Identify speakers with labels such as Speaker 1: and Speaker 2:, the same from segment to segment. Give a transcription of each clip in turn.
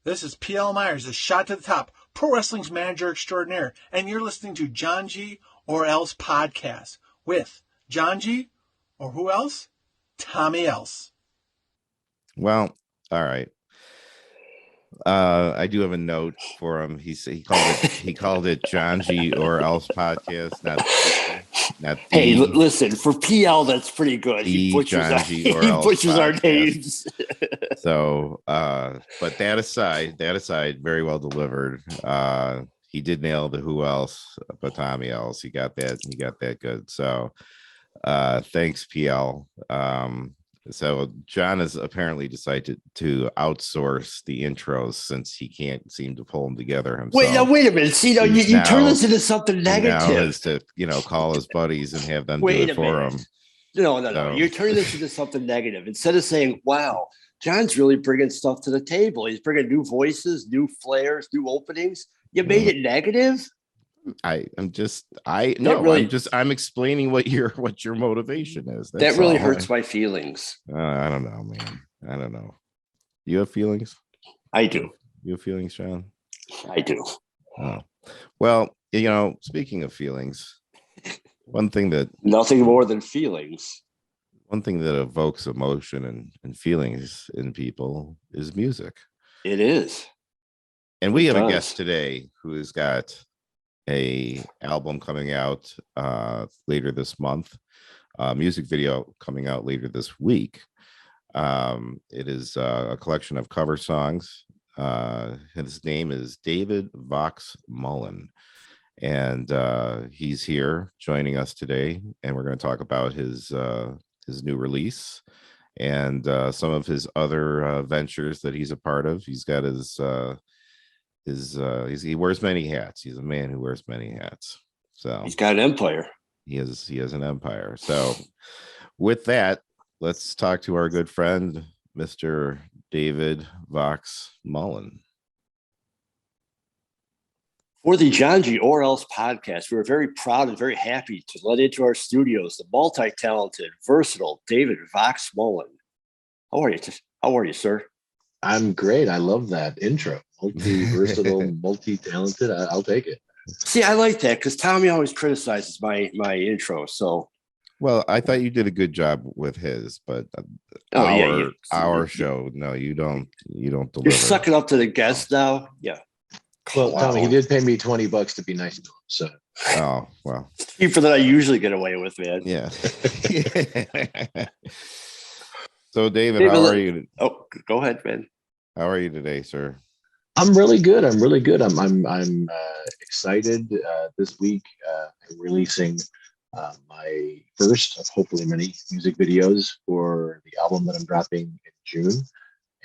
Speaker 1: This is PL Myers, a shot to the top, pro wrestling's manager extraordinaire, and you're listening to Johngy or Else podcast with Johngy, or who else? Tommy Else.
Speaker 2: Well, all right. I do have a note for him. He called it Johngy or Else podcast, not
Speaker 3: Hey, listen, for PL, that's pretty good.
Speaker 2: He
Speaker 3: butchers our names.
Speaker 2: So, but that aside, very well delivered. He did nail the who else, but Tommy Else. He got that good. So, thanks, PL. So John has apparently decided to outsource the intros since he can't seem to pull them together himself.
Speaker 3: Wait a minute. See, you turn this into something negative.
Speaker 2: Now is to call his buddies and have them do it for him.
Speaker 3: No. You're turning this into something negative. Instead of saying, "Wow, John's really bringing stuff to the table. He's bringing new voices, new flares, new openings." You made it negative.
Speaker 2: I'm explaining what your motivation is.
Speaker 3: That really hurts my feelings.
Speaker 2: I don't know, man. I don't know. You have feelings?
Speaker 3: I do.
Speaker 2: You have feelings, Sean?
Speaker 3: I do.
Speaker 2: Oh. Well, speaking of feelings,
Speaker 3: nothing more than feelings.
Speaker 2: One thing that evokes emotion and feelings in people is music.
Speaker 3: It is.
Speaker 2: And we have a guest today who has got a album coming out later this month, music video coming out later this week. It is a collection of cover songs. His name is David Vox Mullen, and he's here joining us today, and we're going to talk about his new release and some of his other ventures that he's a part of. He's got he wears many hats. He's a man who wears many hats. So
Speaker 3: he's got an empire.
Speaker 2: He has an empire. So with that, let's talk to our good friend, Mr. David Vox Mullen.
Speaker 3: For the Johngy or Else podcast, we're very proud and very happy to let into our studios the multi-talented, versatile David Vox Mullen. How are you, sir?
Speaker 4: I'm great. I love that intro. Multi-versatile, multi-talented. I'll take it.
Speaker 3: See, I like that because Tommy always criticizes my intro. So,
Speaker 2: well, I thought you did a good job with his, but our show, no, you don't deliver.
Speaker 3: You're sucking up to the guest now. Yeah.
Speaker 4: Well, Tommy, he did pay me $20 to be nice to him. So.
Speaker 2: Oh well.
Speaker 3: Cheaper than I usually get away with, man.
Speaker 2: Yeah. So, David, how are you?
Speaker 3: Oh, go ahead, man.
Speaker 2: How are you today, sir?
Speaker 4: I'm really good. I'm excited. This week, I'm releasing my first of hopefully many music videos for the album that I'm dropping in June,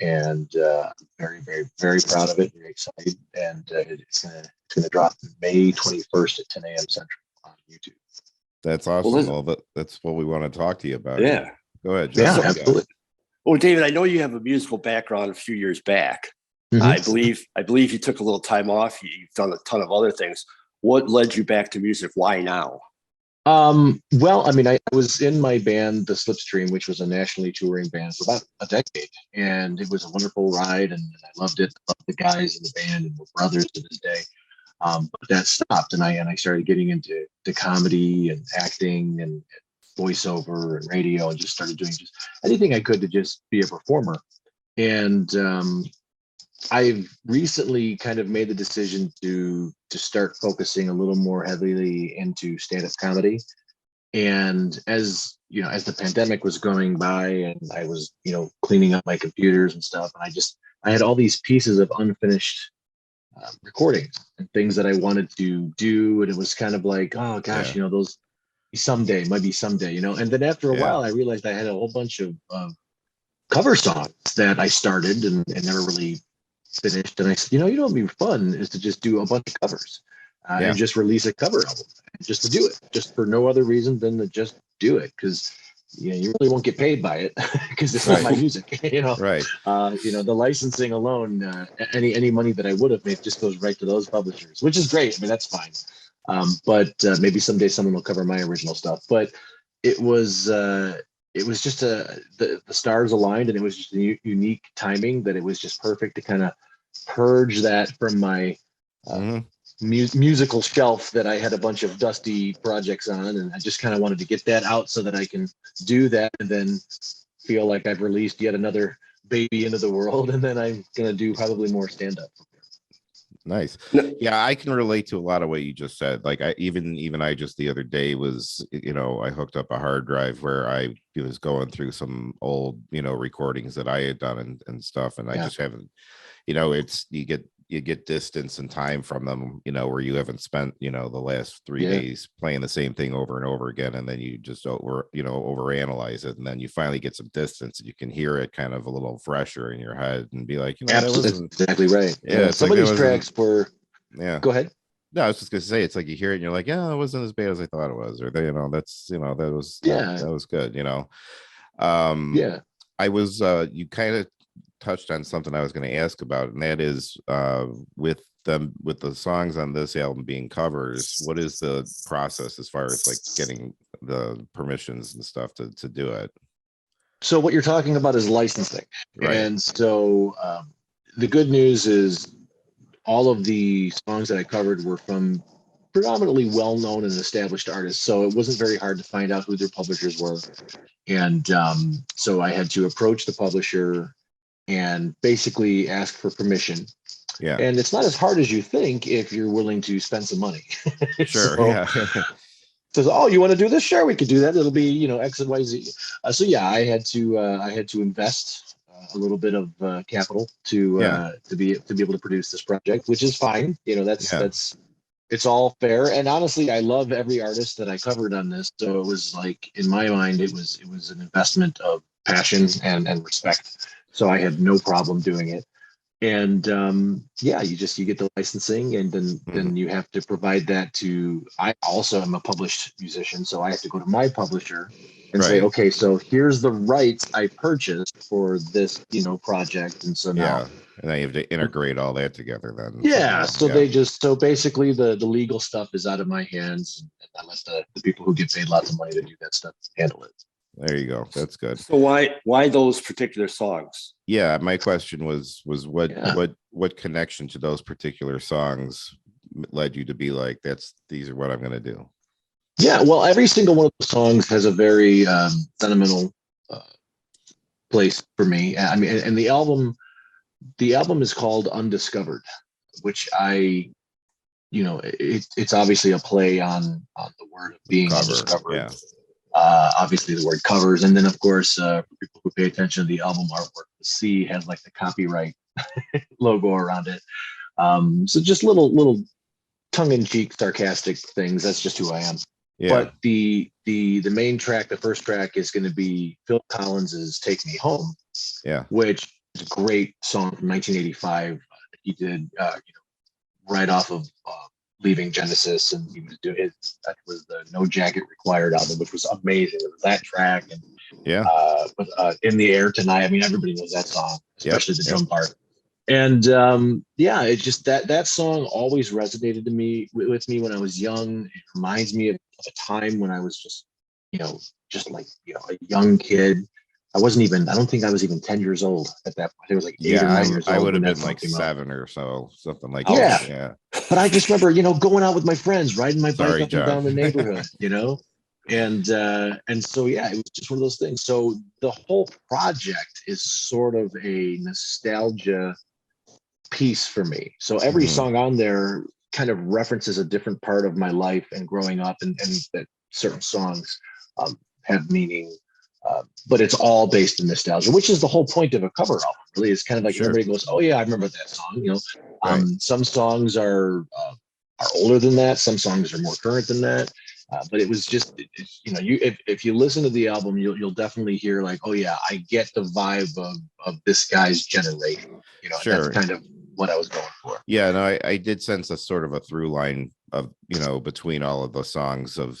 Speaker 4: and I'm very, very, very proud of it. Very excited, and it's gonna drop May 21st at 10 a.m. Central on YouTube.
Speaker 2: That's awesome. Well, that's what we want to talk to you about.
Speaker 3: Yeah.
Speaker 2: Go ahead.
Speaker 4: Yeah, absolutely.
Speaker 3: Well, David, I know you have a musical background a few years back. Mm-hmm. I believe you took a little time off. You've done a ton of other things. What led you back to music? Why now?
Speaker 4: Well, I mean, I was in my band, The Slipstream, which was a nationally touring band for about a decade, and it was a wonderful ride, and I loved it. I loved the guys in the band, and we're brothers to this day. But that stopped, and I started getting into comedy and acting and voiceover and radio, and just started doing just anything I could to just be a performer. And I've recently kind of made the decision to start focusing a little more heavily into stand-up comedy. And as you know, as the pandemic was going by, and I was cleaning up my computers and stuff, and I had all these pieces of unfinished recordings and things that I wanted to do, and it was kind of like, oh gosh, those might be someday, and then after a while I realized I had a whole bunch of cover songs that I started and never really finished, and I said, what would be fun is to just do a bunch of covers and just release a cover album, just to do it, just for no other reason than to just do it, because you really won't get paid by it because it's not my music,
Speaker 2: right.
Speaker 4: The licensing alone, any money that I would have made just goes right to those publishers, which is great. I mean, that's fine. But maybe someday someone will cover my original stuff. But it was just the stars aligned, and it was just a unique timing that it was just perfect to kind of purge that from my musical shelf that I had a bunch of dusty projects on, and I just kind of wanted to get that out so that I can do that and then feel like I've released yet another baby into the world, and then I'm gonna do probably more stand-up.
Speaker 2: Nice. Yeah, I can relate to a lot of what you just said. Like I just the other day was, I hooked up a hard drive where I was going through some old, recordings that I had done and stuff. And I just haven't, it's you get distance and time from them, where you haven't spent, the last 3 days playing the same thing over and over again. And then you just overanalyze it. And then you finally get some distance and you can hear it kind of a little fresher in your head and be like,
Speaker 4: absolutely, that's exactly right.
Speaker 2: Yeah.
Speaker 4: Some of these tracks were, go ahead.
Speaker 2: No, I was just gonna say, it's like you hear it and you're like, yeah, it wasn't as bad as I thought it was, or that's that was good, I was you kind of touched on something I was going to ask about, and that is with the songs on this album being covers, what is the process as far as like getting the permissions and stuff to do it?
Speaker 4: So what you're talking about is licensing,
Speaker 2: right?
Speaker 4: And so the good news is all of the songs that I covered were from predominantly well-known and established artists, so it wasn't very hard to find out who their publishers were. And so I had to approach the publisher and basically ask for permission.
Speaker 2: Yeah.
Speaker 4: And it's not as hard as you think if you're willing to spend some money.
Speaker 2: Sure.
Speaker 4: Says, oh, you want to do this? Sure, we could do that. It'll be, X and Y, Z. So yeah, I had to invest a little bit of capital to be able to produce this project, which is fine. That's it's all fair. And honestly, I love every artist that I covered on this. So it was like, in my mind, it was an investment of passion and respect. So I had no problem doing it. And you get the licensing, and then you have to provide that to. I also am a published musician, so I have to go to my publisher and say, okay, so here's the rights I purchased for this, project, and so now.
Speaker 2: And then you have to integrate all that together then.
Speaker 4: So basically the legal stuff is out of my hands, and I let the people who get paid lots of money to do that stuff handle it.
Speaker 2: There you go. That's good.
Speaker 3: So why those particular songs?
Speaker 2: Yeah, my question was what connection to those particular songs led you to be like, these are what I'm going to do?
Speaker 4: Yeah, well, every single one of the songs has a very sentimental place for me. I mean, and the album is called Undiscovered, which it's obviously a play on the word of being undiscovered.
Speaker 2: Yeah.
Speaker 4: Obviously the word covers, and then of course for people who pay attention to the album artwork, the C has like the copyright logo around it. So just little tongue-in-cheek sarcastic things. That's just who I am. But the main track, the first track, is going to be Phil Collins's "Take Me Home," which is a great song from 1985. He did right off of leaving Genesis, and he was doing that was the No Jacket Required album, which was amazing. It was that track, and but In the Air Tonight. I mean, everybody knows that song, especially the drum part. And it just that song always resonated with me when I was young. It reminds me of a time when I was just a young kid. I don't think I was even 10 years old at that point. It was like 8 or 9 years old.
Speaker 2: I would have been like 7 or so, something like
Speaker 4: that. Yeah. But I just remember, going out with my friends, riding my bike up and down the neighborhood, and so, it was just one of those things. So the whole project is sort of a nostalgia piece for me. So every song on there kind of references a different part of my life and growing up, and that certain songs have meaning. But it's all based in nostalgia, which is the whole point of a cover album. Really, it's kind of like everybody goes, "Oh yeah, I remember that song." Some songs are older than that. Some songs are more current than that. But it was just, if you listen to the album, you'll definitely hear like, "Oh yeah, I get the vibe of this guy's generation." That's kind of what I was going for.
Speaker 2: Yeah, no, I did sense a sort of a through line of between all of the songs of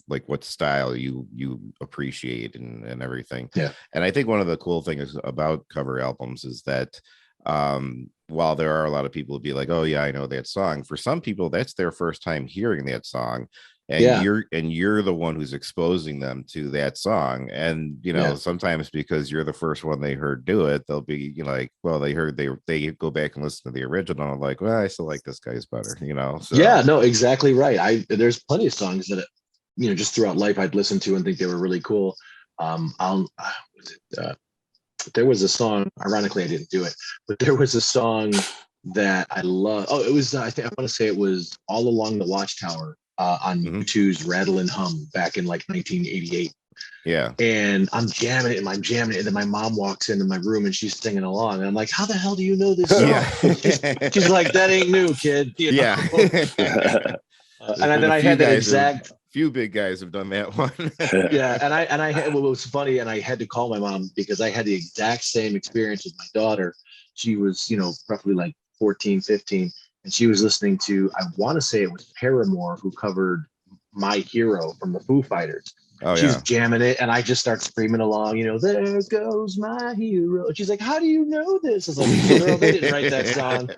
Speaker 2: like what style you appreciate and everything. And I think one of the cool things about cover albums is that while there are a lot of people who be like, oh yeah, I know that song, for some people that's their first time hearing that song. and you're the one who's exposing them to that song. And sometimes because you're the first one they heard do it, they'll be like, well, they go back and listen to the original, like, well, I still like this guy's better, so.
Speaker 4: Yeah, no, exactly right. There's plenty of songs that just throughout life I'd listen to and think they were really cool. There was a song, ironically I didn't do it, but there was a song that I love. Oh, it was, I want to say it was All Along the Watchtower on U2's Rattle and Hum back in like 1988.
Speaker 2: Yeah.
Speaker 4: And I'm jamming it and and then my mom walks into my room and she's singing along. And I'm like, how the hell do you know this song?
Speaker 2: Yeah.
Speaker 4: She's like, that ain't new, kid.
Speaker 2: Yeah.
Speaker 4: And then I had that exact.
Speaker 2: Few big guys have done that one.
Speaker 4: Yeah, and I had, well, it was funny, and I had to call my mom because I had the exact same experience with my daughter. She was, roughly like 14, 15, and she was listening to, I want to say it was Paramore who covered My Hero from the Foo Fighters.
Speaker 2: Oh,
Speaker 4: she's
Speaker 2: yeah.
Speaker 4: jamming it, and I just start screaming along, there goes my hero. And she's like, how do you know this? I was like, girl, they didn't write that song.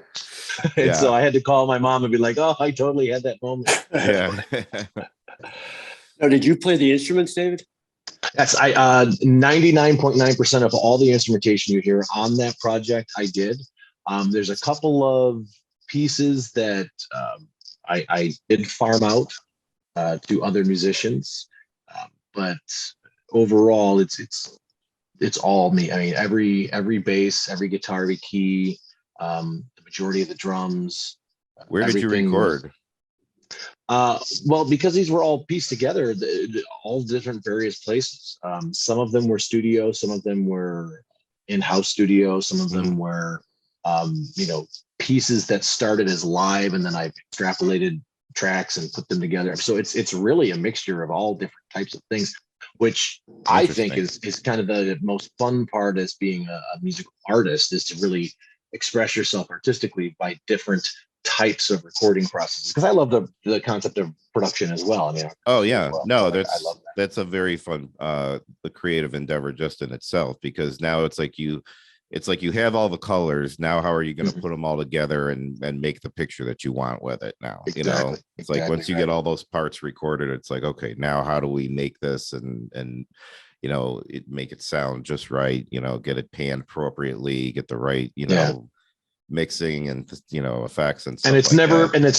Speaker 4: And so I had to call my mom and be like, oh, I totally had that moment.
Speaker 2: Yeah.
Speaker 3: Now, did you play the instruments, David?
Speaker 4: Yes, I 99.9% of all the instrumentation you hear on that project, I did. There's a couple of pieces that I did farm out to other musicians, but overall, it's all me. I mean, every bass, every guitar, every key, the majority of the drums.
Speaker 2: Where did you record?
Speaker 4: Well, because these were all pieced together, all different various places. Some of them were studio, some of them were in-house studio, some of them were, pieces that started as live, and then I extrapolated tracks and put them together. So it's really a mixture of all different types of things, which I think is kind of the most fun part as being a musical artist, is to really express yourself artistically by different types of recording processes, because I love the concept of production as well. I mean,
Speaker 2: oh yeah,
Speaker 4: well.
Speaker 2: No,
Speaker 4: I love that.
Speaker 2: That's a very fun the creative endeavor just in itself, because now it's like you have all the colors. Now how are you going to put them all together and make the picture that you want with it now?
Speaker 4: Exactly.
Speaker 2: It's like once you get all those parts recorded, it's like, okay, now how do we make this and make it sound just right, get it panned appropriately, get the right mixing and effects and stuff.
Speaker 4: And it's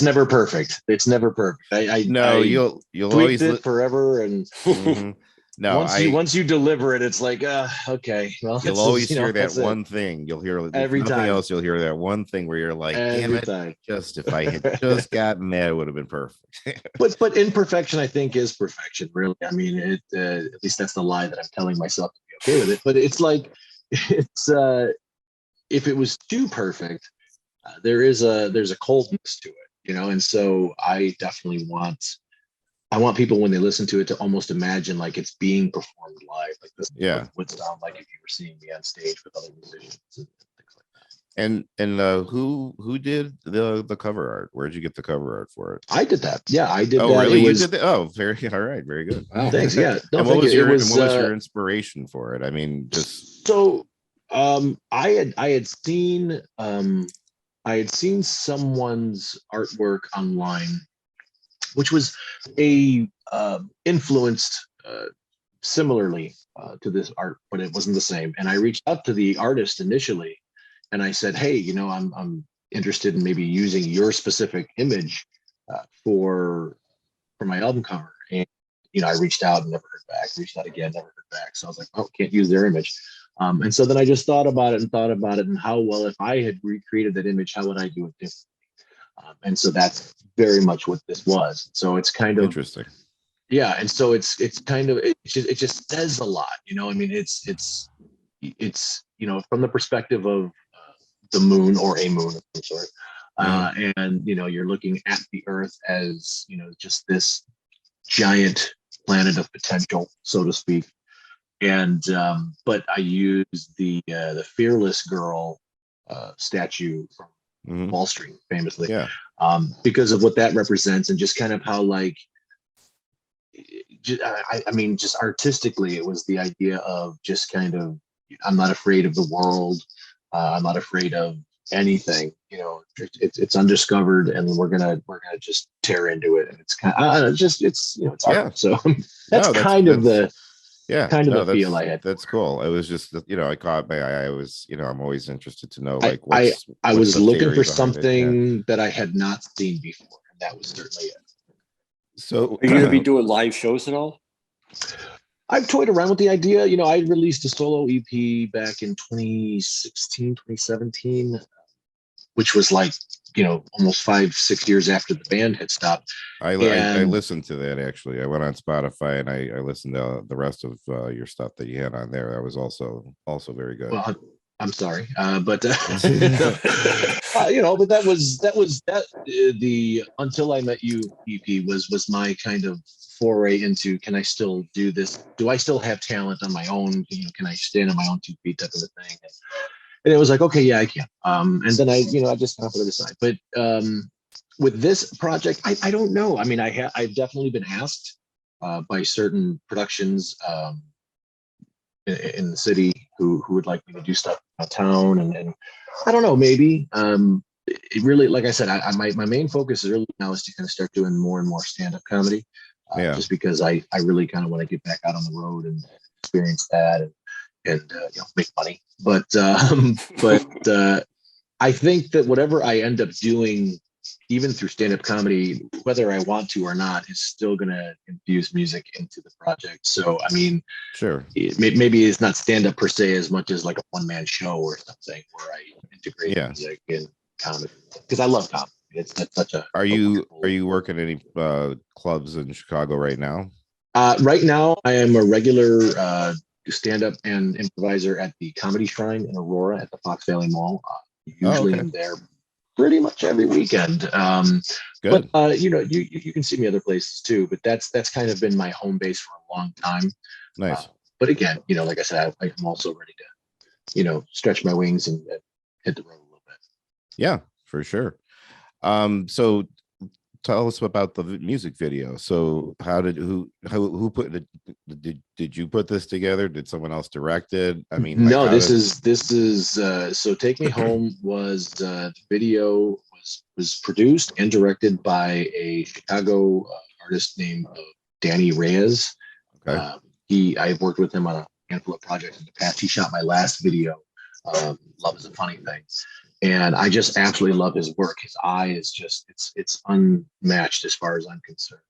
Speaker 4: never perfect. It's never perfect.
Speaker 2: You'll always
Speaker 4: it forever. And
Speaker 2: no,
Speaker 4: once you deliver it, it's like okay. Well,
Speaker 2: you'll always hear that one thing. You'll hear
Speaker 4: every
Speaker 2: nothing
Speaker 4: time
Speaker 2: else. You'll hear that one thing where you're like, damn it, just if I had just gotten that, it would have been perfect.
Speaker 4: but imperfection, I think, is perfection. Really, I mean, at least that's the lie that I'm telling myself to be okay with it. But it's like if it was too perfect, there's a coldness to it, and so I definitely want people, when they listen to it, to almost imagine like it's being performed live, like this would sound like if you were seeing me on stage with other musicians and things like that.
Speaker 2: And who did the cover art? Where'd you get the cover art for it?
Speaker 4: I did that. Yeah, I did.
Speaker 2: Oh,
Speaker 4: that.
Speaker 2: really? You did that? Oh, very all right, very good.
Speaker 4: Wow. Thanks. Yeah.
Speaker 2: And what was your inspiration for it? I mean, just
Speaker 4: so. I had seen someone's artwork online, which was influenced similarly to this art, but it wasn't the same. And I reached out to the artist initially, and I said, "Hey, I'm interested in maybe using your specific image for my album cover." And I reached out and never heard back. Reached out again, never heard back. So I was like, "Oh, can't use their image." And so then I just thought about it, and how, well, if I had recreated that image, how would I do it differently? And so that's very much what this was. So it's kind of
Speaker 2: interesting.
Speaker 4: Yeah. And so it's kind of, it just says a lot, I mean, it's from the perspective of the moon, or a moon of some sort. And, you're looking at the earth as, just this giant planet of potential, so to speak. And but I used the Fearless Girl statue from Wall Street, famously, because of what that represents, and just kind of how, like, I mean, just artistically, it was the idea of just kind of, I'm not afraid of the world. I'm not afraid of anything. You know, it's undiscovered, and we're gonna just tear into it, and it's kind of it's it's art. So that's kind of the feel I had.
Speaker 2: That's cool. It was just, I caught my eye. I was, I'm always interested to know, like,
Speaker 4: I was looking for something that I had not seen before, and that was certainly it.
Speaker 2: So
Speaker 3: are you going to be doing live shows and all?
Speaker 4: I've toyed around with the idea. I released a solo EP back in 2016, 2017, which was like, almost 5-6 years after the band had stopped.
Speaker 2: I listened to that, actually. I went on Spotify and I listened to the rest of your stuff that you had on there. That was also very good.
Speaker 4: Well, I'm sorry, but but that was the Until I Met You EP was my kind of foray into, can I still do this? Do I still have talent on my own? Can I stand on my own 2 feet type of a thing? And it was like, okay, yeah, I can. And then I just kind of put it aside. But with this project, I don't know. I mean, I've definitely been asked by certain productions in the city who would like me to do stuff downtown, and I don't know, maybe. It really, like I said, my main focus really now is to kind of start doing more and more stand-up comedy. Just because I really kind of want to get back out on the road and experience that and make money. But I think that whatever I end up doing, even through stand-up comedy, whether I want to or not, is still going to infuse music into the project. So, I mean,
Speaker 2: sure,
Speaker 4: maybe it's not stand-up per se as much as like a one-man show or something where I integrate music in comedy, because I love comedy. It's such a.
Speaker 2: Are you working any clubs in Chicago right now?
Speaker 4: Right now, I am a regular stand-up and improviser at the Comedy Shrine in Aurora at the Fox Valley Mall. Usually I'm there pretty much every weekend.
Speaker 2: Good.
Speaker 4: But you can see me other places too. But that's kind of been my home base for a long time.
Speaker 2: Nice.
Speaker 4: But again, like I said, I'm also ready to, stretch my wings and hit the road a little bit.
Speaker 2: Yeah, for sure. So tell us about the music video. So who put it? Did you put this together? Did someone else direct it? I mean,
Speaker 4: no, this is so Take Me Home was the video was produced and directed by a Chicago artist named Danny Reyes.
Speaker 2: Okay.
Speaker 4: I've worked with him on a handful of projects in the past. He shot my last video, Love Is a Funny Thing. And I just absolutely love his work. His eye is just, it's unmatched as far as I'm concerned.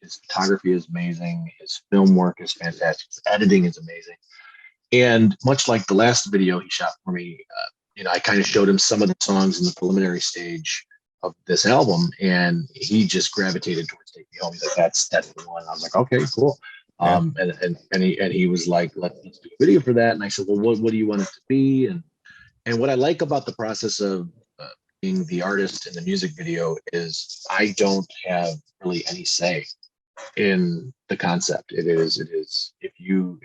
Speaker 4: His photography is amazing. His film work is fantastic. His editing is amazing. And much like the last video he shot for me, I kind of showed him some of the songs in the preliminary stage of this album, and he just gravitated towards Take Me Home. He's like, that's the one. I was like, okay, cool.
Speaker 2: Yeah.
Speaker 4: And he was like, let's do a video for that. And I said, well, what do you want it to be? And what I like about the process of being the artist in the music video is I don't have really any say in the concept. It is if you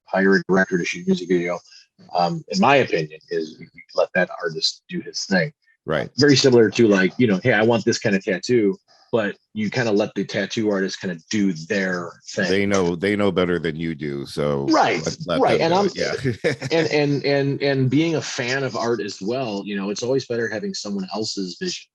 Speaker 4: hire a director to shoot a music video, in my opinion, is you let that artist do his thing.
Speaker 2: Right.
Speaker 4: Very similar to like, hey, I want this kind of tattoo, but you kind of let the tattoo artist kind of do their thing.
Speaker 2: They know better than you do. So
Speaker 4: right. And I'm
Speaker 2: yeah.
Speaker 4: and being a fan of art as well, it's always better having someone else's vision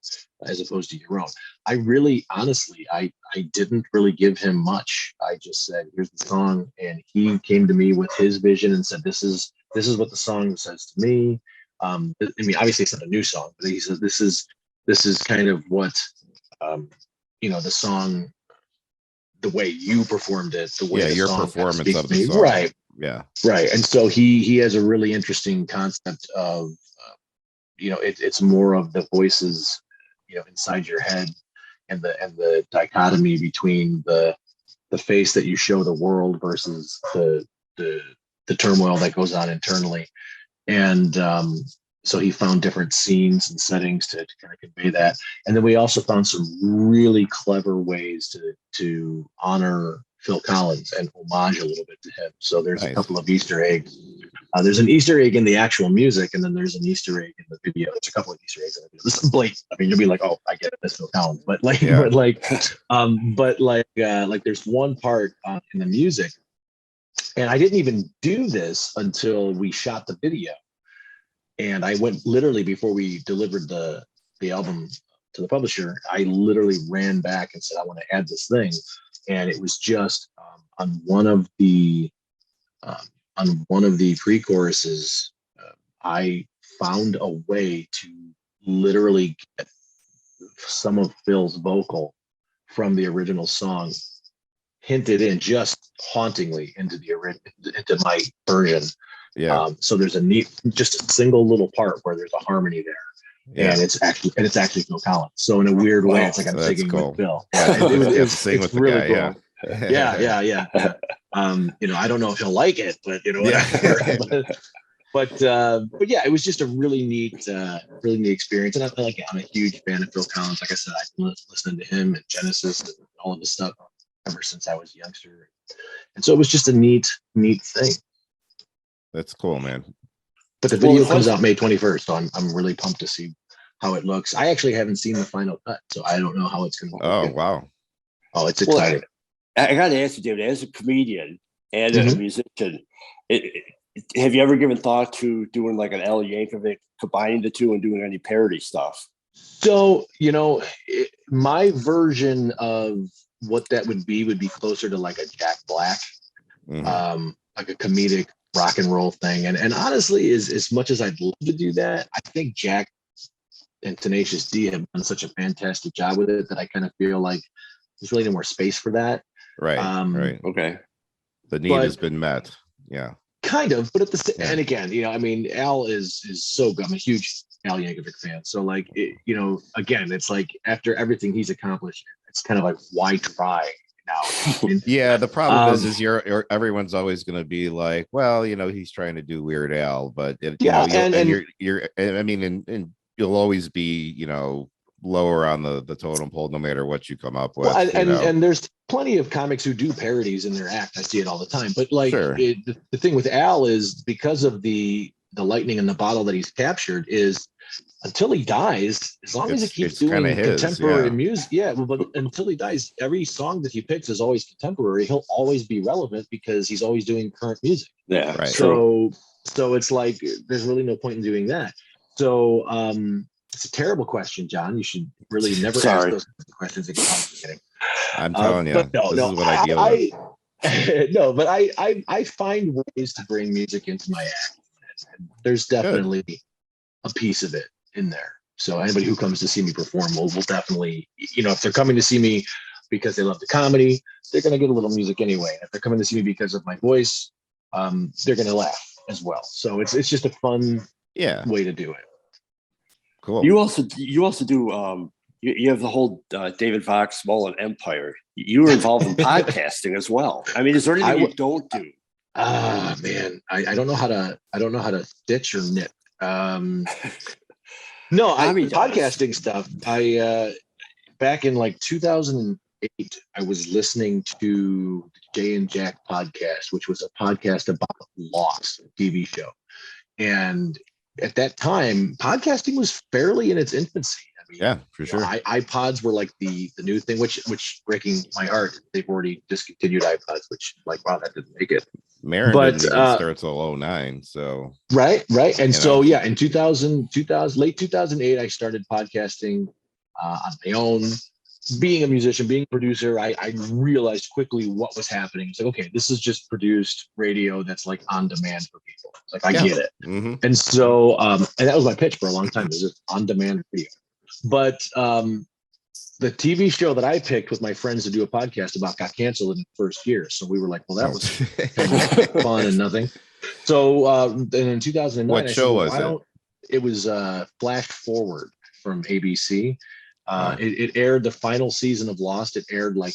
Speaker 4: as opposed to your own. I really, honestly, I didn't really give him much. I just said, here's the song, and he came to me with his vision and said, this is what the song says to me. I mean, obviously it's not a new song, but he says this is kind of what the song, the way you performed it, the way
Speaker 2: your
Speaker 4: song
Speaker 2: performance of the song,
Speaker 4: right?
Speaker 2: Yeah,
Speaker 4: right. And so he has a really interesting concept of it's more of the voices inside your head, and the dichotomy between the face that you show the world versus the turmoil that goes on internally. And so he found different scenes and settings to kind of convey that. And then we also found some really clever ways to honor Phil Collins and homage a little bit to him. So there's a couple of Easter eggs. There's an Easter egg in the actual music, and then there's an Easter egg in the video. There's a couple of Easter eggs in the video. This is blatant. I mean, you'll be like, oh, I get it, that's Phil Collins. But there's one part in the music, and I didn't even do this until we shot the video. And I went literally before we delivered the album to the publisher, I literally ran back and said, I want to add this thing. And it was just on one of the pre-choruses, I found a way to literally get some of Phil's vocal from the original song hinted in just hauntingly into my version.
Speaker 2: Yeah.
Speaker 4: So there's just a single little part where there's a harmony there.
Speaker 2: Yeah.
Speaker 4: And it's actually Phil Collins. So in a weird way, it's like I'm singing with Phil.
Speaker 2: Yeah,
Speaker 4: it's really cool.
Speaker 2: Yeah.
Speaker 4: Yeah. I don't know if he'll like it, but whatever. But yeah, it was just a really neat experience. And I'm a huge fan of Phil Collins. Like I said, I've been listening to him and Genesis and all of his stuff ever since I was a youngster. And so it was just a neat thing.
Speaker 2: That's cool, man.
Speaker 4: But the video comes out May 21st, so I'm really pumped to see how it looks. I actually haven't seen the final cut, so I don't know how it's going to look.
Speaker 2: Oh, wow.
Speaker 4: Oh, it's exciting.
Speaker 3: I got to ask you, David, as a comedian and a musician, have you ever given thought to doing like an Al Yankovic, combining the two and doing any parody stuff?
Speaker 4: So, my version of what that would be closer to like a Jack Black, like a comedic rock and roll thing. And honestly, as much as I'd love to do that, I think Jack and Tenacious D have done such a fantastic job with it that I kind of feel like there's really no more space for that.
Speaker 2: Right. Right.
Speaker 3: Okay.
Speaker 2: The need has been met. Yeah.
Speaker 4: Kind of, but and again, Al is so good. I'm a huge Al Yankovic fan. So like, again, it's like after everything he's accomplished, it's kind of like, why try now?
Speaker 2: Yeah. The problem is everyone's always going to be like, well, he's trying to do Weird Al, but you'll always be, lower on the totem pole no matter what you come up with.
Speaker 4: Well, and there's plenty of comics who do parodies in their act. I see it all the time. But like the thing with Al is because of the lightning in the bottle that he's captured is until he dies, as long as he keeps doing contemporary music. Yeah, but until he dies, every song that he picks is always contemporary. He'll always be relevant because he's always doing current music.
Speaker 3: Yeah.
Speaker 2: Right.
Speaker 4: So it's like there's really no point in doing that. So it's a terrible question, John. You should really never ask those questions again.
Speaker 2: I'm telling you, this is what I deal with.
Speaker 4: No, but I find ways to bring music into my act. And there's definitely a piece of it in there. So anybody who comes to see me perform will definitely, if they're coming to see me because they love the comedy, they're going to get a little music anyway. If they're coming to see me because of my voice, they're going to laugh as well. So it's just a fun way to do it.
Speaker 2: Cool.
Speaker 3: You also do you have the whole David Vox Mullen Empire. You were involved in podcasting as well. I mean, is there anything you don't do?
Speaker 4: Man, I don't know how to stitch or knit. No, podcasting stuff. I back in like 2008, I was listening to the Jay and Jack podcast, which was a podcast about Lost TV show, and at that time, podcasting was fairly in its infancy. I mean,
Speaker 2: yeah, for sure.
Speaker 4: iPods were like the new thing, which breaking my heart, they've already discontinued iPods, which like, wow, that didn't make it.
Speaker 2: Marin didn't even start till 09, so
Speaker 4: right. And so in 2000, late 2008, I started podcasting on my own. Being a musician, being a producer, I realized quickly what was happening. It's like, okay, this is just produced radio that's like on demand for people. It's like, I get it.
Speaker 2: Mm-hmm.
Speaker 4: And so, and that was my pitch for a long time. It was just on demand radio. But the TV show that I picked with my friends to do a podcast about got canceled in the first year. So we were like, well, that was fun and nothing. So then in 2009,
Speaker 2: what show was it?
Speaker 4: It was Flash Forward from ABC. It aired the final season of Lost. It aired like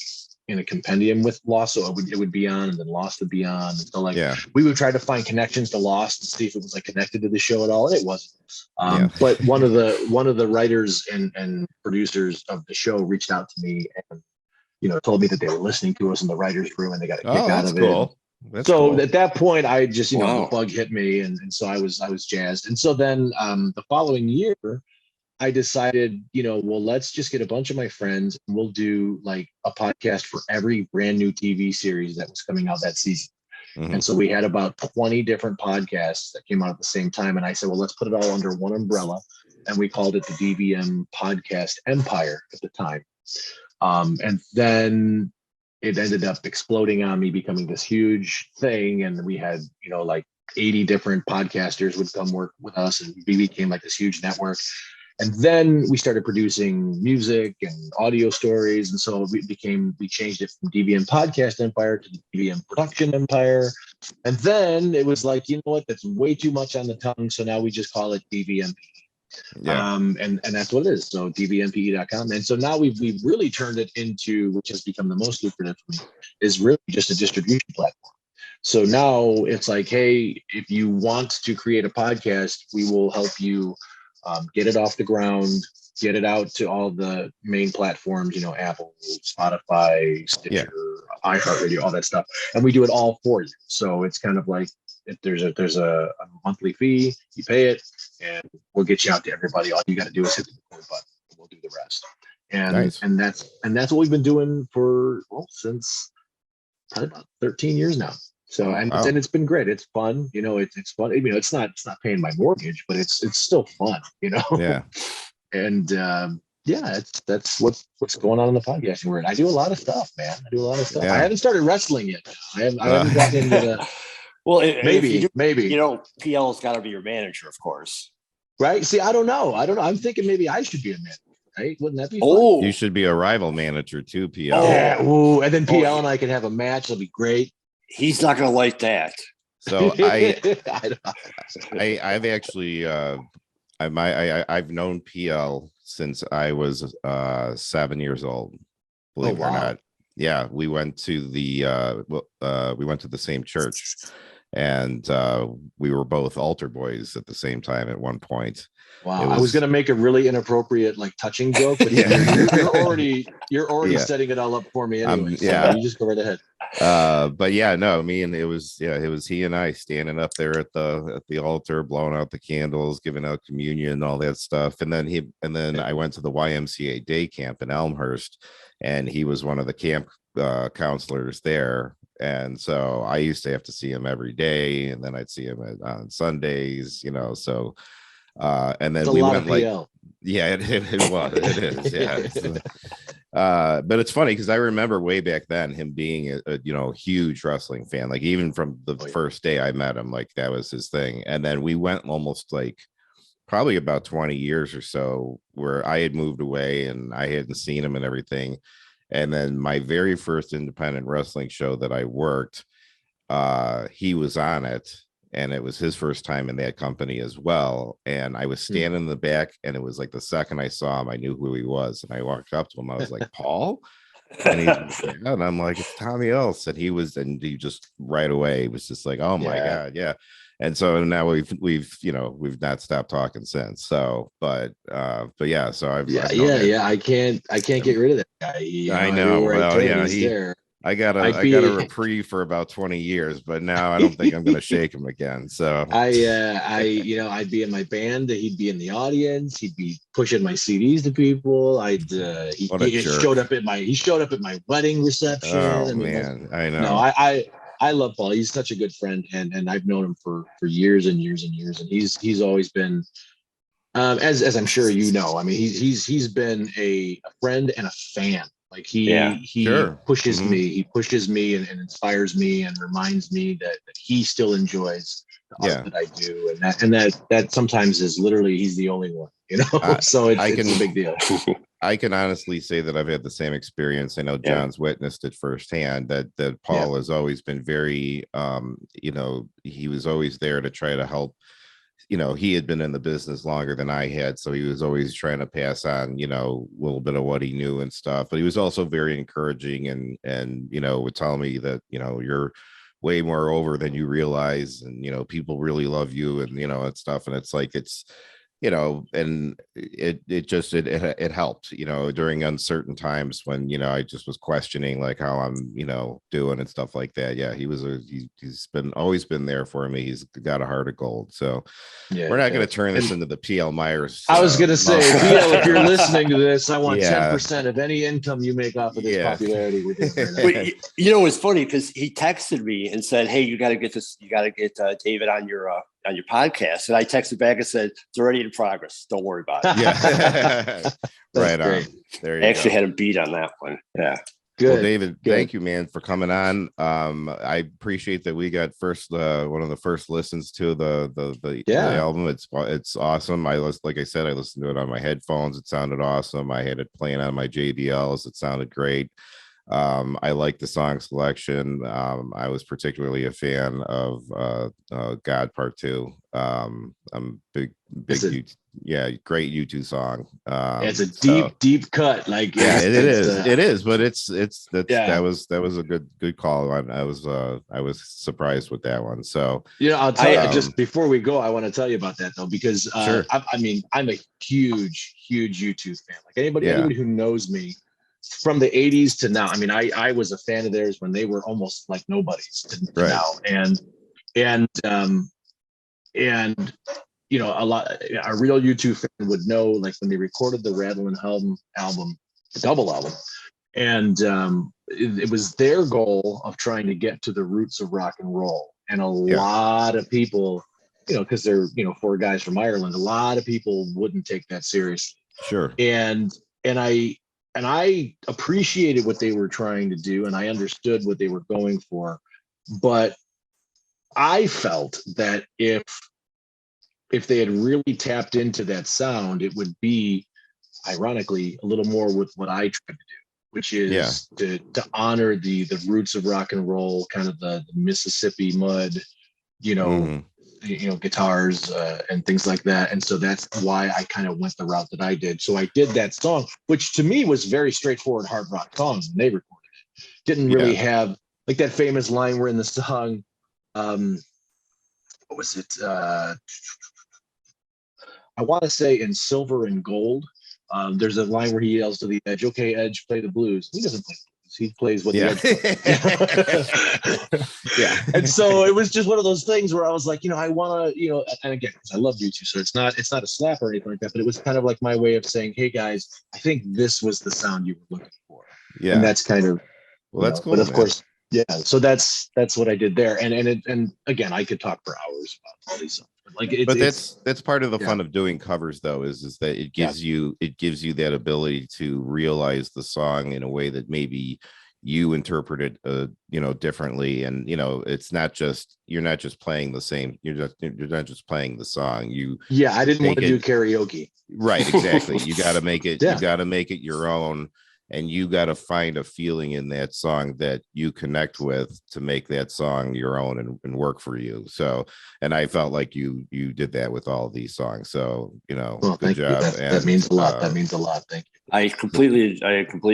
Speaker 4: in a compendium with Lost, so it would be on, and then Lost would be on. And so we would try to find connections to Lost and see if it was like connected to the show at all, and it wasn't. But one of the writers and producers of the show reached out to me and told me that they were listening to us in the writers' room and they got a kick out of it.
Speaker 2: That's
Speaker 4: so
Speaker 2: cool.
Speaker 4: At that point, I just the bug hit me, and so I was jazzed. And so then the following year, I decided, well, let's just get a bunch of my friends and we'll do like a podcast for every brand new TV series that was coming out that season. And so we had about 20 different podcasts that came out at the same time. And I said, well, let's put it all under one umbrella. And we called it the DVM Podcast Empire at the time. And then it ended up exploding on me, becoming this huge thing. And we had, like 80 different podcasters would come work with us, and we became like this huge network. And then we started producing music and audio stories. And so we changed it from DVM Podcast Empire to the DVM Production Empire. And then it was like, you know what, that's way too much on the tongue. So now we just call it DVMP.
Speaker 2: Yeah.
Speaker 4: And that's what it is. So dvmpe.com. And so now we've really turned it into, which has become the most lucrative for me, is really just a distribution platform. So now it's like, hey, if you want to create a podcast, we will help you get it off the ground, get it out to all the main platforms, Apple, Spotify, Stitcher, iHeartRadio, all that stuff. And we do it all for you. So it's kind of like, if there's a monthly fee, you pay it, and we'll get you out to everybody. All you got to do is hit the record button, and we'll do the rest. And
Speaker 2: Nice.
Speaker 4: and that's what we've been doing since probably about 13 years now. So and it's been great. It's fun, it's fun. It's not paying my mortgage, but it's still fun,
Speaker 2: Yeah.
Speaker 4: And that's what's going on in the podcasting world. I do a lot of stuff, man. I do a lot of stuff.
Speaker 2: Yeah.
Speaker 4: I haven't started wrestling yet. I haven't gotten into the.
Speaker 3: Well,
Speaker 4: maybe.
Speaker 3: PL's got to be your manager, of course.
Speaker 4: Right? See, I don't know. I'm thinking maybe I should be a manager. Right? Wouldn't that be fun?
Speaker 3: Oh,
Speaker 2: You should be a rival manager too, PL.
Speaker 4: Yeah. Ooh, and then PL and I can have a match. It'll be great.
Speaker 3: he's not going to like that.
Speaker 2: So I've actually I've known PL since I was 7 years old. Believe it or not. Yeah, we went to the same church, and we were both altar boys at the same time at one point.
Speaker 4: Wow, I was going to make a really inappropriate, like, touching joke, but you're already setting it all up for me anyway. So you just go right ahead.
Speaker 2: But yeah, no, it was he and I standing up there at the altar, blowing out the candles, giving out communion, all that stuff. And then I went to the YMCA day camp in Elmhurst, and he was one of the camp counselors there. And so I used to have to see him every day, and then I'd see him on Sundays, so and then we went like PL. Yeah, it is. Yeah. But it's funny because I remember way back then him being a huge wrestling fan. Like, even from the first day I met him, like, that was his thing. And then we went almost like probably about 20 years or so where I had moved away and I hadn't seen him and everything. And then my very first independent wrestling show that I worked, he was on it. And it was his first time in that company as well. And I was standing in the back, and it was like the second I saw him, I knew who he was. And I walked up to him. I was like, Paul? And and I'm like, it's Tommy Else. And he just right away was just like, oh my God. Yeah. And so now we've not stopped talking since. So, but yeah, so I've
Speaker 4: I can't get rid of that guy.
Speaker 2: I know. Well,
Speaker 4: yeah,
Speaker 2: I got a reprieve for about 20 years, but now I don't think I'm going to shake him again. So
Speaker 4: I'd be in my band. He'd be in the audience. He'd be pushing my CDs to people. He showed up at my wedding reception.
Speaker 2: Oh, man, I know.
Speaker 4: No, I love Paul. He's such a good friend, and I've known him for years and years and years. And he's always been, as I'm sure you know. I mean, he's been a friend and a fan. Like he pushes me. He pushes me and inspires me and reminds me that he still enjoys the art that I do, and that sometimes is literally he's the only one, So it's a big deal.
Speaker 2: I can honestly say that I've had the same experience. I know John's witnessed it firsthand. That Paul has always been very, he was always there to try to help. He had been in the business longer than I had, so he was always trying to pass on, a little bit of what he knew and stuff. But he was also very encouraging and would tell me that, you're way more over than you realize, and people really love you, and and stuff. And it's like and it helped, during uncertain times when, I just was questioning like how I'm, doing and stuff like that. Yeah, he's always been there for me. He's got a heart of gold. So we're not going to turn this into the PL Myers.
Speaker 4: I was going to say, PL, if you're listening to this, I want 10% of any income you make off of this popularity.
Speaker 3: It's funny because he texted me and said, "Hey, you got to get David on your podcast." And I texted back and said, "It's already in progress. Don't worry about it."
Speaker 2: Yeah. Right on. There you go.
Speaker 3: Actually had a beat on that one. Yeah.
Speaker 2: Good. Well, David, thank you, man, for coming on. I appreciate that we got one of the first listens to the album. It's awesome. Like I said, I listened to it on my headphones. It sounded awesome. I had it playing on my JBLs. It sounded great. I like the song selection. I was particularly a fan of God Part 2. I'm big great U2 song.
Speaker 4: It's a deep cut. Like
Speaker 2: it is, but that was a good call. I was surprised with that one. So
Speaker 4: I'll tell you, just before we go, I want to tell you about that though, because
Speaker 2: sure.
Speaker 4: I'm a huge U2 fan. Like anybody who knows me from the 80s to now. I mean, I was a fan of theirs when they were almost like nobodies to now. And a real U2 fan would know, like when they recorded the Rattle and Hum album, the double album, and it was their goal of trying to get to the roots of rock and roll. And a lot of people, because they're, four guys from Ireland, a lot of people wouldn't take that seriously.
Speaker 2: Sure.
Speaker 4: And I appreciated what they were trying to do, and I understood what they were going for. But I felt that if they had really tapped into that sound, it would be, ironically, a little more with what I tried to do, which is to honor the roots of rock and roll, kind of the Mississippi mud, guitars and things like that. And so that's why I kind of went the route that I did. So I did that song, which to me was very straightforward hard rock song when they recorded it. Didn't really have like that famous line where in the song, what was it? I want to say in Silver and Gold, there's a line where he yells to the Edge, "Okay, Edge, play the blues." He doesn't play the blues. He plays what the Edge plays. And so it was just one of those things where I was like, I want to, and again, because I love U2, so it's not a slap or anything like that, but it was kind of like my way of saying, hey guys, I think this was the sound you were looking for. Yeah. And that's kind of,
Speaker 2: that's cool.
Speaker 4: But of course, so that's what I did there. And again, I could talk for hours about all these songs. But
Speaker 2: that's part of the fun of doing covers, though, is that it gives you that ability to realize the song in a way that maybe you interpret it differently. And it's not just, you're not just playing the same, you're not just playing the song.
Speaker 4: I didn't want to do karaoke.
Speaker 2: Right, exactly. You got to make it you got to make it your own. And you got to find a feeling in that song that you connect with to make that song your own and work for you. So, and I felt like you did that with all of these songs. So, good job.
Speaker 4: That means a lot. That means a lot. Thank you.
Speaker 3: I completely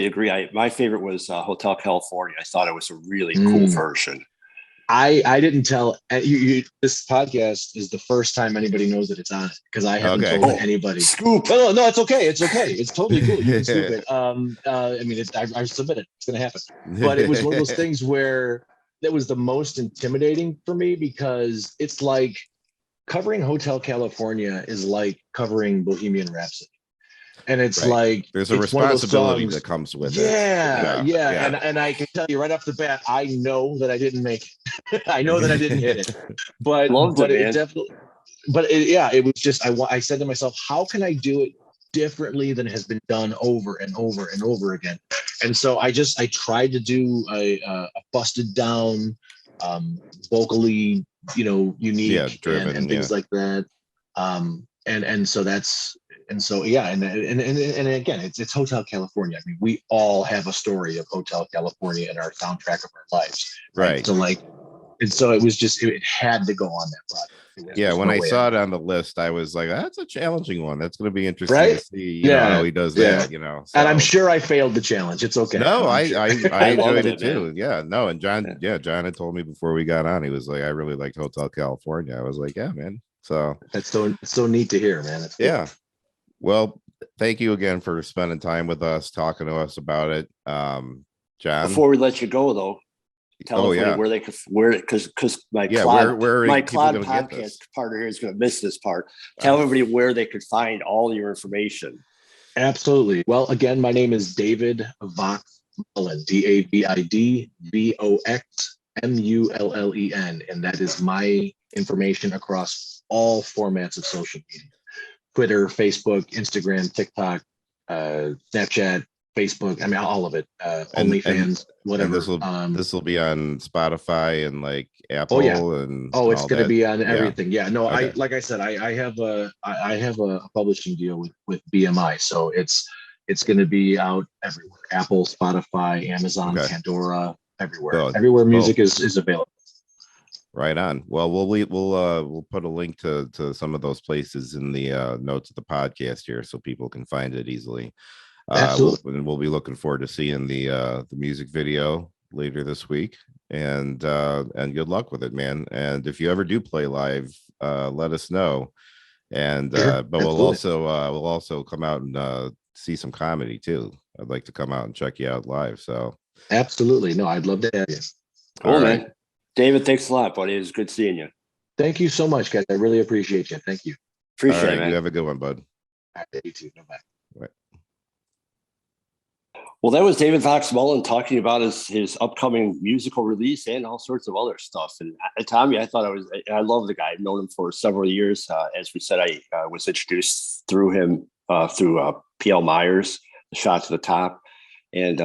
Speaker 3: agree. My favorite was Hotel California. I thought it was a really cool version.
Speaker 4: I didn't tell you. This podcast is the first time anybody knows that it's on it, because I haven't told anybody.
Speaker 3: Scoop.
Speaker 4: No, it's okay. It's okay. It's totally cool. You can scoop it. I mean, I submitted. It's going to happen. But it was one of those things where that was the most intimidating for me, because it's like covering Hotel California is like covering Bohemian Rhapsody. And it's like
Speaker 2: there's a responsibility that comes with it.
Speaker 4: Yeah. And I can tell you right off the bat, I know that I didn't make it. I know that I didn't hit it. But it definitely. But it was just I said to myself, how can I do it differently than has been done over and over and over again? And so I tried to do a busted down, vocally, unique driven, and things like that. And so that's. And so, and again, it's Hotel California. I mean, we all have a story of Hotel California in our soundtrack of our lives.
Speaker 2: Right.
Speaker 4: So it was just, it had to go on that project.
Speaker 2: When I saw it on the list, I was like, that's a challenging one. That's going to be interesting to see how he does that, So.
Speaker 4: And I'm sure I failed the challenge. It's okay.
Speaker 2: No, I enjoyed it too. Yeah, no. And John had told me before we got on, he was like, I really liked Hotel California. I was like, yeah, man. So
Speaker 4: That's so neat to hear, man. That's cool.
Speaker 2: yeah. Well, thank you again for spending time with us, talking to us about it. John,
Speaker 3: Before we let you go, though, tell everybody
Speaker 2: yeah,
Speaker 3: where they could, because my
Speaker 2: where are people
Speaker 3: Clod
Speaker 2: gonna get
Speaker 3: podcast
Speaker 2: this?
Speaker 3: partner here is going to miss this part. Tell everybody where they could find all your information.
Speaker 4: Absolutely. Well, again, my name is David Vox Mullen, DavidVoxMullen, and that is my information across all formats of social media: Twitter, Facebook, Instagram, TikTok, Snapchat, Facebook. I mean, all of it. OnlyFans, whatever.
Speaker 2: And this will be on Spotify and like Apple.
Speaker 4: Oh yeah.
Speaker 2: And
Speaker 4: Oh, it's
Speaker 2: all
Speaker 4: going to
Speaker 2: that.
Speaker 4: be on everything. Yeah. No,
Speaker 2: Okay.
Speaker 4: like I said, I have a publishing deal with BMI, so it's going to be out everywhere: Apple, Spotify, Amazon,
Speaker 2: Okay.
Speaker 4: Pandora, everywhere.
Speaker 2: Well,
Speaker 4: Everywhere music is available.
Speaker 2: Right on. Well, we'll put a link to some of those places in the notes of the podcast here, so people can find it easily. We'll be looking forward to seeing the music video later this week, and good luck with it, man. And if you ever do play live, let us know. And
Speaker 4: Sure.
Speaker 2: but we'll also come out and see some comedy too. I'd like to come out and check you out live. So
Speaker 4: absolutely. No, I'd love to have you.
Speaker 3: Cool, all right, man. David, thanks a lot, buddy. It was good seeing you.
Speaker 4: Thank you so much, guys. I really appreciate you. Thank you.
Speaker 3: Appreciate it, man.
Speaker 2: You have a good one, bud.
Speaker 4: All right, you too. Bye.
Speaker 2: Right.
Speaker 3: Well, that was David Vox Mullen talking about his upcoming musical release and all sorts of other stuff. And Tommy, I love the guy. I've known him for several years. As we said, I was introduced through him through P.L. Myers, The Shot to the Top. And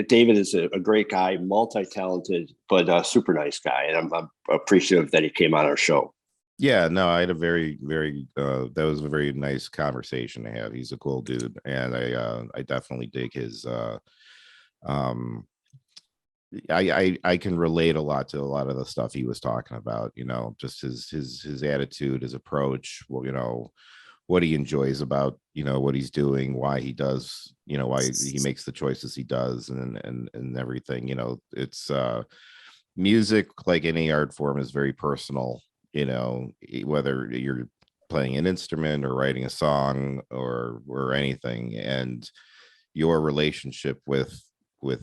Speaker 3: David is a great guy, multi-talented, but super nice guy. And I'm appreciative that he came on our show.
Speaker 2: Yeah, no, I had a very, very that was a very nice conversation to have. He's a cool dude, and I definitely dig his I can relate a lot to a lot of the stuff he was talking about, just his attitude, his approach, well, what he enjoys about, what he's doing, why he does, why he makes the choices he does, and everything. It's music, like any art form, is very personal, whether you're playing an instrument or writing a song or anything, and your relationship with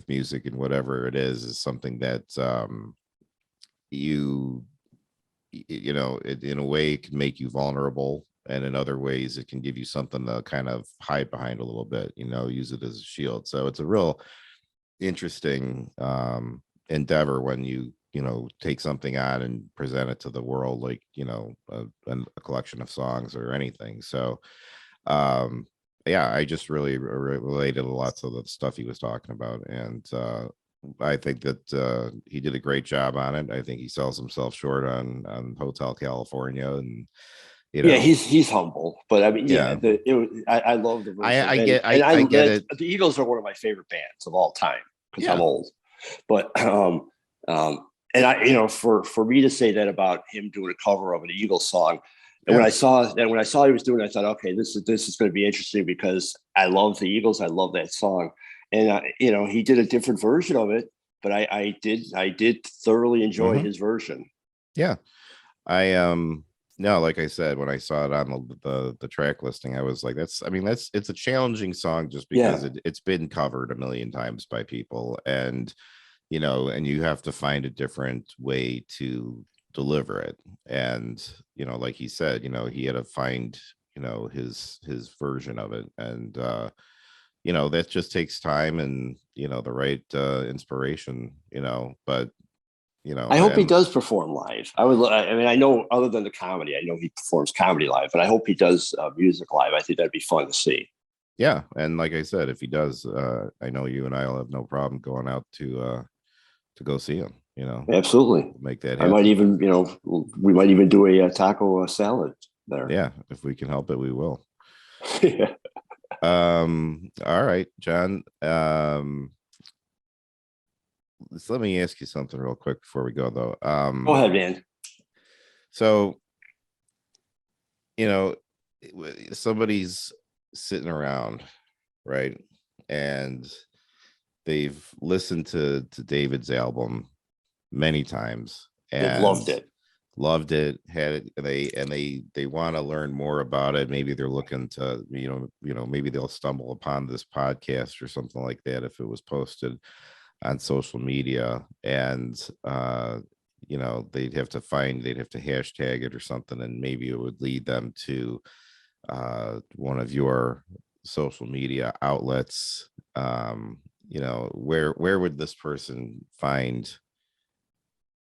Speaker 2: music and whatever it is something that it in a way can make you vulnerable, and in other ways it can give you something to kind of hide behind a little bit, use it as a shield. So it's a real interesting endeavor when you take something on and present it to the world, like a collection of songs or anything. So yeah, I just really related a lot to the stuff he was talking about, and I think that he did a great job on it. I think he sells himself short on Hotel California, and
Speaker 3: yeah, he's humble, but I mean, I love the version.
Speaker 2: I get it.
Speaker 3: The Eagles are one of my favorite bands of all time because I'm old, but and I, for me to say that about him doing a cover of an Eagles song, and when I saw he was doing it, I thought, okay, this is going to be interesting because I love the Eagles, I love that song, and he did a different version of it, but I did thoroughly enjoy his version.
Speaker 2: Yeah, no, like I said, when I saw it on the track listing, I was like, it's a challenging song just because it's been covered a million times by people, and and you have to find a different way to deliver it. And like he said, he had to find his version of it, and that just takes time and the right inspiration, but I
Speaker 3: hope he does perform live. I know, other than the comedy, I know he performs comedy live, but I hope he does music live. I think that'd be fun to see.
Speaker 2: Yeah, and like I said, if he does, I know you and I'll have no problem going out to go see him.
Speaker 3: Absolutely,
Speaker 2: make that happen.
Speaker 3: I might even, we might even do a taco salad there.
Speaker 2: Yeah, if we can help it, we will.
Speaker 3: Yeah.
Speaker 2: All right, John. Let me ask you something real quick before we go, though.
Speaker 3: Go ahead, man.
Speaker 2: So, somebody's sitting around, right, and they've listened to David's album many times, and
Speaker 3: they've loved it.
Speaker 2: loved it, had it, and they want to learn more about it. Maybe they're looking to, maybe they'll stumble upon this podcast or something like that if it was posted on social media, and they'd have to hashtag it or something, and maybe it would lead them to one of your social media outlets. Where would this person find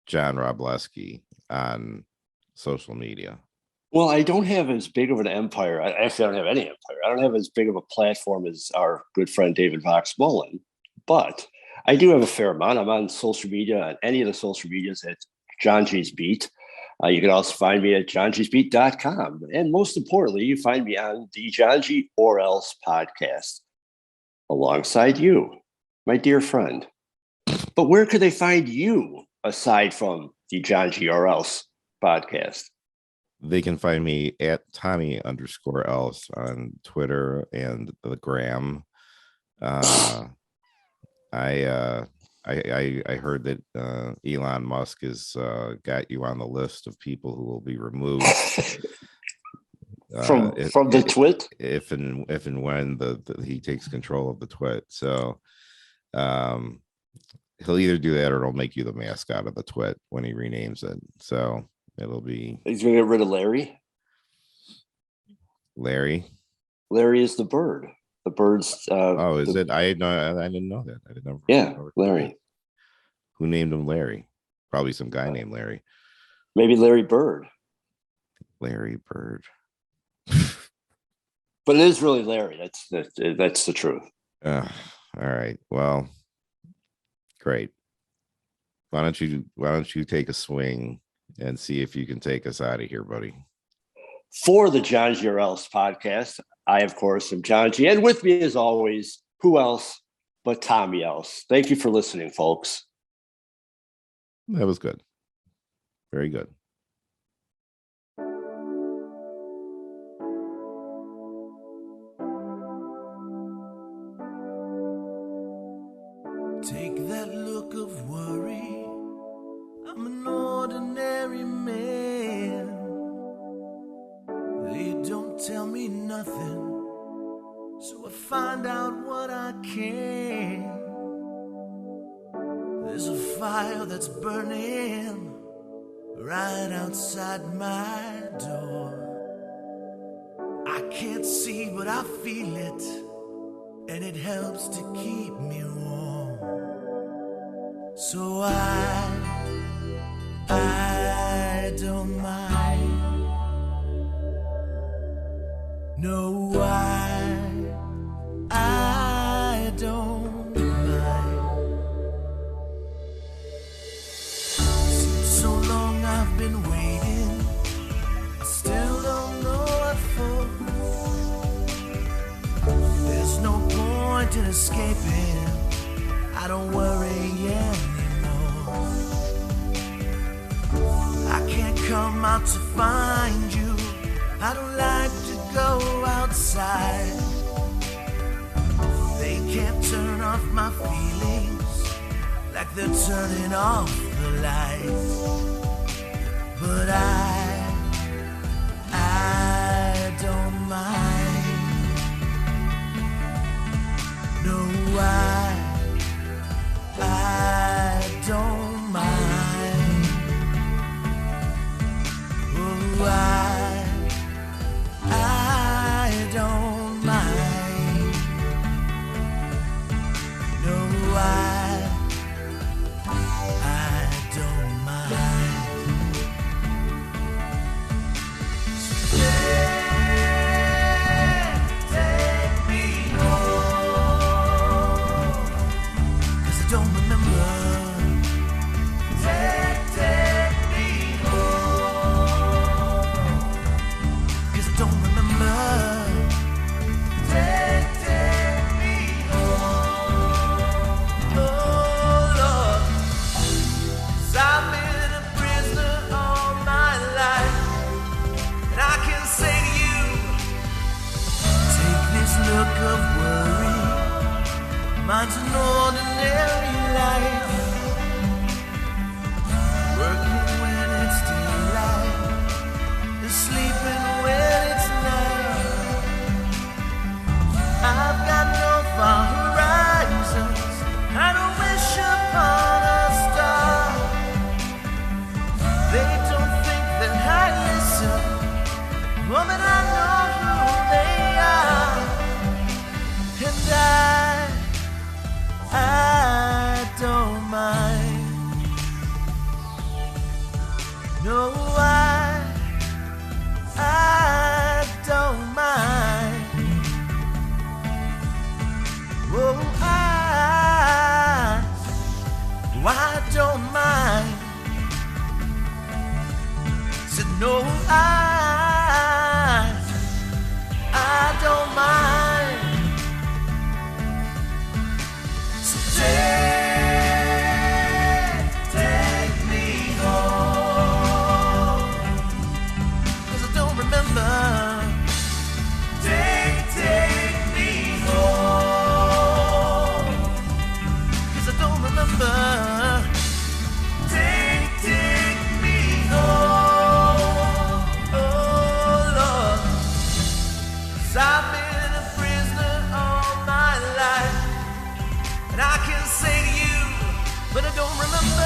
Speaker 2: John Robleski on social media?
Speaker 3: Well, I don't have as big of an empire. I actually don't have any empire. I don't have as big of a platform as our good friend David Vox Mullen, but I do have a fair amount. I'm on social media, on any of the social medias at Johngy's Beat. You can also find me at johngysbeat.com. And most importantly, you find me on the Johngy or Else podcast alongside you, my dear friend. But where could they find you aside from the Johngy or Else podcast?
Speaker 2: They can find me at Tommy_else on Twitter and the gram. I heard that Elon Musk has got you on the list of people who will be removed
Speaker 3: from the twit
Speaker 2: if and when he takes control of the twit. So he'll either do that or it'll make you the mascot of the twit when he renames it. So it'll be.
Speaker 3: He's gonna get rid of Larry.
Speaker 2: Larry
Speaker 3: is the bird. The birds.
Speaker 2: Is it? I didn't know that. I didn't know.
Speaker 3: Yeah, Larry.
Speaker 2: Who named him Larry? Probably some guy named Larry.
Speaker 3: Maybe Larry Bird.
Speaker 2: Larry Bird.
Speaker 3: But it is really Larry. That's the truth.
Speaker 2: All right. Well, great. Why don't you take a swing and see if you can take us out of here, buddy?
Speaker 3: For the Johngy or Else podcast, I, of course, am Johngy. And with me, as always, who else but Tommy Else? Thank you for listening, folks.
Speaker 2: That was good. Very good.
Speaker 5: Take that look of worry. I'm an ordinary man. They don't tell me nothing, so I find out what I can. There's a fire that's burning right outside my door. I can't see, but I feel it, and it helps to keep me warm. So I don't mind. No, I don't mind. Seems so long I've been waiting, I still don't know what for. There's no point in escaping, I don't worry anymore. I can't come out to find you, I don't like to go outside. They can't turn off my feelings like they're turning off the lights. But I don't mind. No, I don't mind. Oh, I don't mind. No, I don't mind. Take me home, 'cause I don't remember. Take me home, 'cause I don't remember. Take me home. Oh Lord, 'cause I've been a prisoner all my life, and I can say to you, take this look of worry, mine's an ordinary life, working when it's daylight. I've been a prisoner all my life. And I can say to you, but I don't remember